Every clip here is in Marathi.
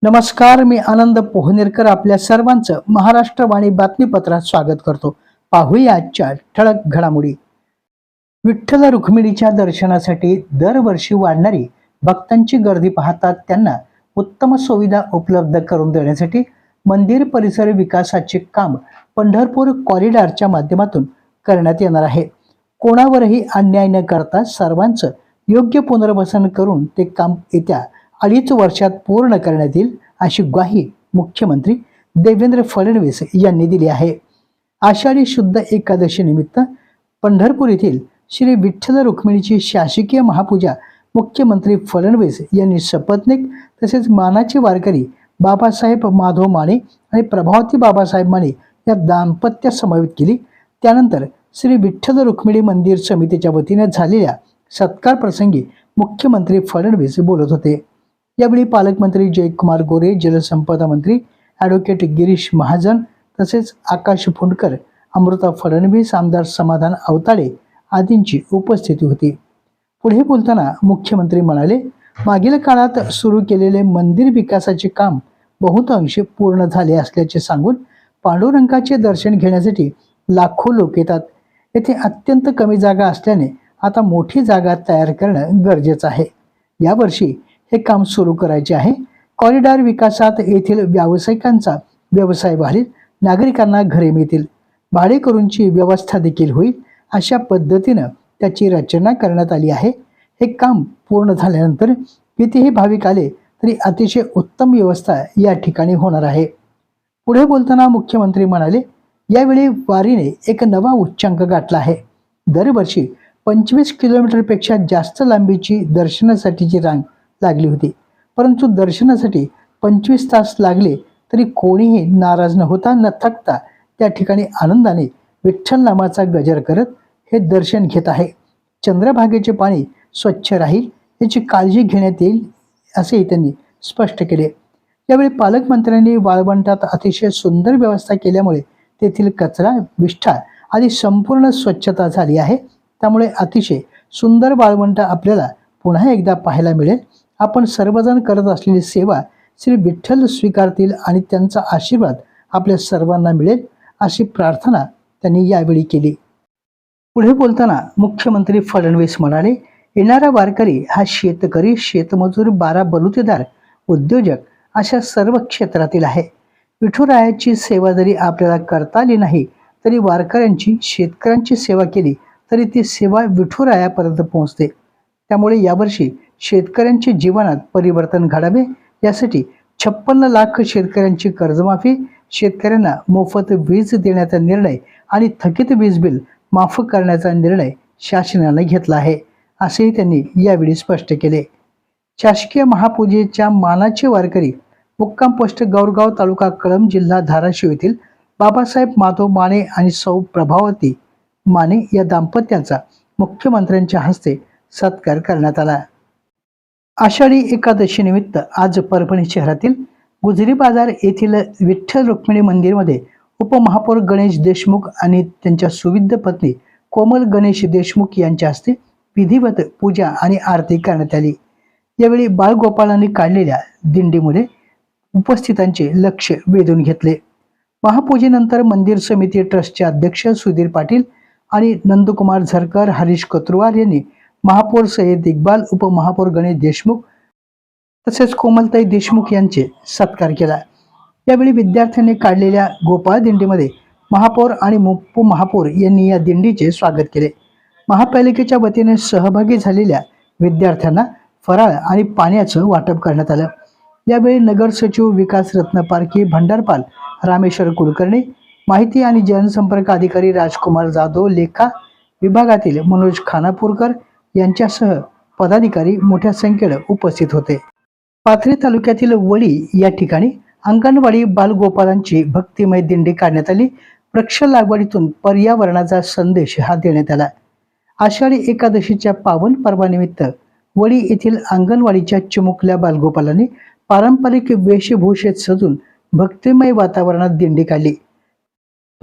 नमस्कार, मी आनंद पोहनेरकर आपल्या सर्वांचं महाराष्ट्रवाणी बातमीपत्रात स्वागत करतो. पाहूया आजच्या ठळक घडामोडी. विठ्ठल रुक्मिणीच्या दर्शनासाठी दरवर्षी वाढणारी भक्तांची गर्दी पाहता त्यांना उत्तम सुविधा उपलब्ध करून देण्यासाठी मंदिर परिसर विकासाचे काम पंढरपूर कॉरिडॉरच्या माध्यमातून करण्यात येणार आहे. कोणावरही अन्याय न करता सर्वांचं योग्य पुनर्वसन करून ते काम येत्या 2.5 वर्षात पूर्ण करण्यात येईल अशी ग्वाही मुख्यमंत्री देवेंद्र फडणवीस यांनी दिली आहे. आषाढी शुद्ध एकादशी निमित्त पंढरपूर येथील श्री विठ्ठल रुक्मिणीची शासकीय महापूजा मुख्यमंत्री फडणवीस यांनी सपत्नीक तसेच मानाचे वारकरी बाबासाहेब माधव माने आणि प्रभावती बाबासाहेब माने या दाम्पत्य समवेत केली. त्यानंतर श्री विठ्ठल रुक्मिणी मंदिर समितीच्या वतीने झालेल्या सत्कार प्रसंगी मुख्यमंत्री फडणवीस बोलत होते. यावेळी पालकमंत्री जयकुमार गोरे, जलसंपदा मंत्री ॲडव्होकेट गिरीश महाजन तसेच आकाश फुंडकर, अमृता फडणवीस, आमदार समाधान अवताडे आदींची उपस्थिती होती. पुढे बोलताना मुख्यमंत्री म्हणाले, मागील काळात सुरू केलेले मंदिर विकासाचे काम बहुतांशी पूर्ण झाले असल्याचे सांगून पांडुरंगाचे दर्शन घेण्यासाठी लाखो लोक येतात. येथे अत्यंत कमी जागा असल्याने आता मोठी जागा तयार करणं गरजेचं आहे. यावर्षी हे काम सुरू करायचे आहे. कॉरिडॉर विकासात येथील व्यावसायिकांचा व्यवसाय वाढेल, नागरिकांना घरे मिळतील, भाडेकरूंची व्यवस्था देखील होईल. अशा पद्धतीनं त्याची रचना करण्यात आली आहे. हे काम पूर्ण झाल्यानंतर कितीही भाविक आले तरी अतिशय उत्तम व्यवस्था या ठिकाणी होणार आहे. पुढे बोलताना मुख्यमंत्री म्हणाले, यावेळी वारीने एक नवा उच्चांक गाठला आहे. दरवर्षी 25 किलोमीटरपेक्षा जास्त लांबीची दर्शनासाठीची रांग लागली होती, परंतु दर्शनासाठी 25 तास लागले तरी कोणीही नाराज न होता न थकता त्या ठिकाणी आनंदाने विठ्ठल नामाचा गजर करत हे दर्शन घेत आहे. चंद्रभागेचे पाणी स्वच्छ राहील याची काळजी घेण्यात येईल असेही त्यांनी स्पष्ट केले. यावेळी पालकमंत्र्यांनी वाळवंटात अतिशय सुंदर व्यवस्था केल्यामुळे तेथील कचरा, विष्ठा आदी संपूर्ण स्वच्छता झाली आहे. त्यामुळे अतिशय सुंदर वाळवंट आपल्याला पुन्हा एकदा पाहायला मिळेल. आपण सर्वजण करत असलेली सेवा श्री विठ्ठल स्वीकारतील आणि त्यांचा आशीर्वाद आपल्या सर्वांना मिळेल अशी प्रार्थना त्यांनी यावेळी केली. पुढे बोलताना मुख्यमंत्री फडणवीस म्हणाले, येणारा वारकरी हा शेतकरी, शेतमजूर, बारा बलुतेदार, उद्योजक अशा सर्व क्षेत्रातील आहे. विठुरायाची सेवा जरी आपल्याला करता आली नाही तरी वारकऱ्यांची, शेतकऱ्यांची सेवा केली तरी ती सेवा विठुरायापर्यंत पोहोचते. त्यामुळे यावर्षी शेतकऱ्यांच्या जीवनात परिवर्तन घडावे यासाठी 56 लाख शेतकऱ्यांची कर्जमाफी, शेतकऱ्यांना मोफत वीज देण्याचा निर्णय आणि थकीत वीज बिल माफ करण्याचा निर्णय शासनाने घेतला आहे असेही त्यांनी यावेळी स्पष्ट केले. शासकीय महापूजेच्या मानाचे वारकरी मुक्काम पोस्ट गौरगाव, तालुका कळंब, जिल्हा धाराशिव येथील बाबासाहेब माधव माने आणि सौ प्रभावती माने या दाम्पत्याचा मुख्यमंत्र्यांच्या हस्ते सत्कार करण्यात आला. आषाढी एकादशी निमित्त आज परभणी शहरातील गुजरी बाजार येथील विठ्ठल रुक्मिणी मंदिरमध्ये उपमहापौर गणेश देशमुख आणि त्यांच्या सुविद्य पत्नी कोमल गणेश देशमुख यांच्या हस्ते विधिवत पूजा आणि आरती करण्यात आली. यावेळी बाळगोपाळांनी काढलेल्या दिंडीमुळे उपस्थितांचे लक्ष वेधून घेतले. महापूजेनंतर मंदिर समिती ट्रस्टचे अध्यक्ष सुधीर पाटील आणि नंदकुमार झरकर, हरीश कोतवाल यांनी महापौर सय्यद इक्बाल, उपमहापौर गणेश देशमुख तसेच कोमलताई देशमुख यांचे सत्कार केला. यावेळी विद्यार्थ्यांनी काढलेल्या गोपाळ दिंडीमध्ये महापौर आणि उपमहापौर यांनी या दिंडीचे स्वागत केले. महापालिकेच्या वतीने सहभागी झालेल्या विद्यार्थ्यांना फराळ आणि पाण्याचं वाटप करण्यात आलं. यावेळी नगर सचिव विकास रत्नपारखी भंडारपाल रामेश्वर कुलकर्णी, माहिती आणि जनसंपर्क अधिकारी राजकुमार जाधव, लेखा विभागातील मनोज खानापूरकर यांच्यासह पदाधिकारी मोठ्या संख्येने उपस्थित होते. पाथरी तालुक्यातील वडी या ठिकाणी अंगणवाडी बालगोपालांची भक्तिमय दिंडी काढण्यात आली. वृक्ष लागवडीतून पर्यावरणाचा संदेश हा देण्यात आला. आषाढी एकादशीच्या पावन पर्वानिमित्त वडी येथील अंगणवाडीच्या चिमुकल्या बालगोपालांनी पारंपरिक वेशभूषेत सजून भक्तिमय वातावरणात दिंडी काढली.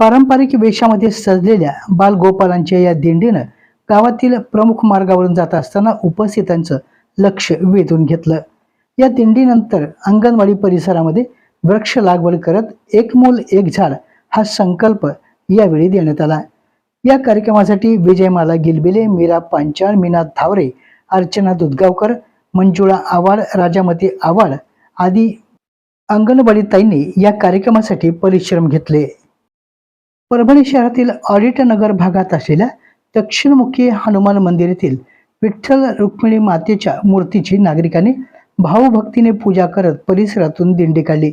पारंपरिक वेशामध्ये सजलेल्या बालगोपालांच्या या दिंडीनं गावातील प्रमुख मार्गावरून जात असताना उपस्थितांचं लक्ष वेधून घेतलं. या दिंडीनंतर अंगणवाडी परिसरामध्ये वृक्ष लागवड करत एक मूल एक झाड हा संकल्प यावेळी देण्यात आला। या कार्यक्रमासाठी विजयमाला गिलबिले, मीरा पांचाळ, मीना धावरे, अर्चना दुधगावकर, मंजुळा आव्हाड, राजामती आव्हाड आदी अंगणवाडी ताईंनी या कार्यक्रमासाठी परिश्रम घेतले। परभणी शहरातील ऑडिट नगर भागात असलेल्या दक्षिणमुखी हनुमान मंदिर येथील विठ्ठल रुक्मिणी मातेच्या मूर्तीची नागरिकांनी भावभक्तीने पूजा करत परिसरातून दिंडी काढली।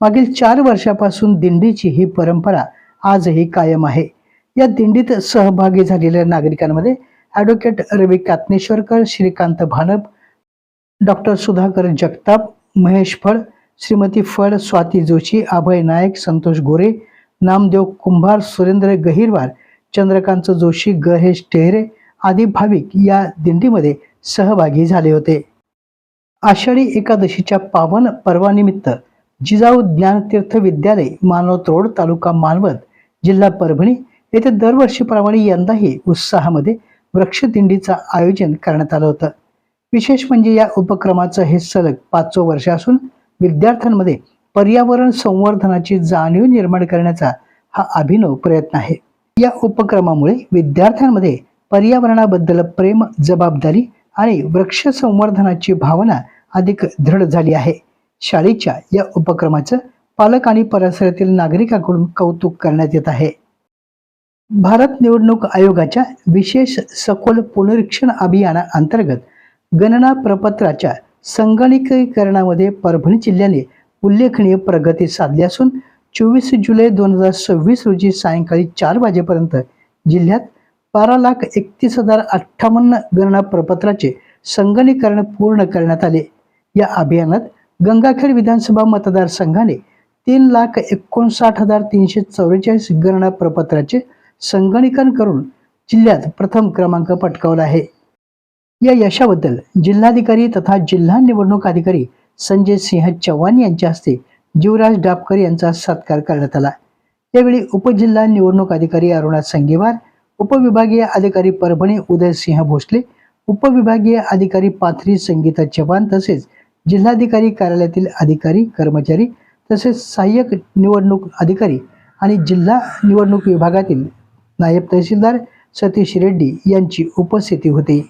मागील 4 वर्षापासून दिंडीची ही परंपरा आजही कायम आहे। या दिंडीत सहभागी झालेल्या नागरिकांमध्ये ॲडव्होकेट रवी कात्नेश्वरकर, श्रीकांत भानप, डॉक्टर सुधाकर जगताप, महेश फड, श्रीमती फड, स्वाती जोशी, अभय नायक, संतोष गोरे, नामदेव कुंभार, सुरेंद्र गहिरवार, चंद्रकांत जोशी, गहेश टेहरे आदी भाविक या दिंडीमध्ये सहभागी झाले होते। आषाढी एकादशीच्या पावन पर्वानिमित्त जिजाऊ ज्ञानतीर्थ विद्यालय, मानवत रोड, तालुका मानवत, जिल्हा परभणी येथे दरवर्षीप्रमाणे यंदाही उत्साहामध्ये वृक्षदिंडीचं आयोजन करण्यात आलं होतं। विशेष म्हणजे या उपक्रमाचं हे सलग 5वं वर्ष असून विद्यार्थ्यांमध्ये पर्यावरण संवर्धनाची जाणीव निर्माण करण्याचा हा अभिनव प्रयत्न आहे। या उपक्रमामुळे विद्यार्थ्यांमध्ये पर्यावरणाबद्दल प्रेम, जबाबदारी आणि वृक्ष संवर्धनाची भावना अधिक दृढ झाली आहे। शाळेच्या या उपक्रमाचं पालक आणि परिसरातील नागरिकांकडून कौतुक करण्यात येत आहे। भारत निवडणूक आयोगाच्या विशेष सखोल पुनरीक्षण अभियानाअंतर्गत गणना प्रपत्राच्या संगणकीकरणामध्ये परभणी जिल्ह्याने उल्लेखनीय प्रगती साधली असून 24 जुलै 2026 रोजी सायंकाळी 4 वाजेपर्यंत जिल्ह्यात 12,31,058 गणना प्रपत्राचे संगणकीकरण पूर्ण करण्यात आले। या अभियानात गंगाखेड विधानसभा मतदारसंघाने 3,59,344 गणना प्रपत्राचे संगणकीकरण करून जिल्ह्यात प्रथम क्रमांक पटकावला आहे। या यशाबद्दल जिल्हाधिकारी तथा जिल्हा निवडणूक अधिकारी संजय सिंह चव्हाण यांच्या हस्ते जीवराज डापकर यांचा सत्कार करण्यात आला। यावेळी उपजिल्हा निवडणूक अधिकारी अरुणा संगेवार, उपविभागीय अधिकारी परभणी उदयसिंह भोसले, उपविभागीय अधिकारी पाथरी संगीता चव्हाण तसेच जिल्हाधिकारी कार्यालयातील अधिकारी, कर्मचारी तसेच सहाय्यक निवडणूक अधिकारी आणि जिल्हा निवडणूक विभागातील नायब तहसीलदार सतीश रेड्डी यांची उपस्थिती होती।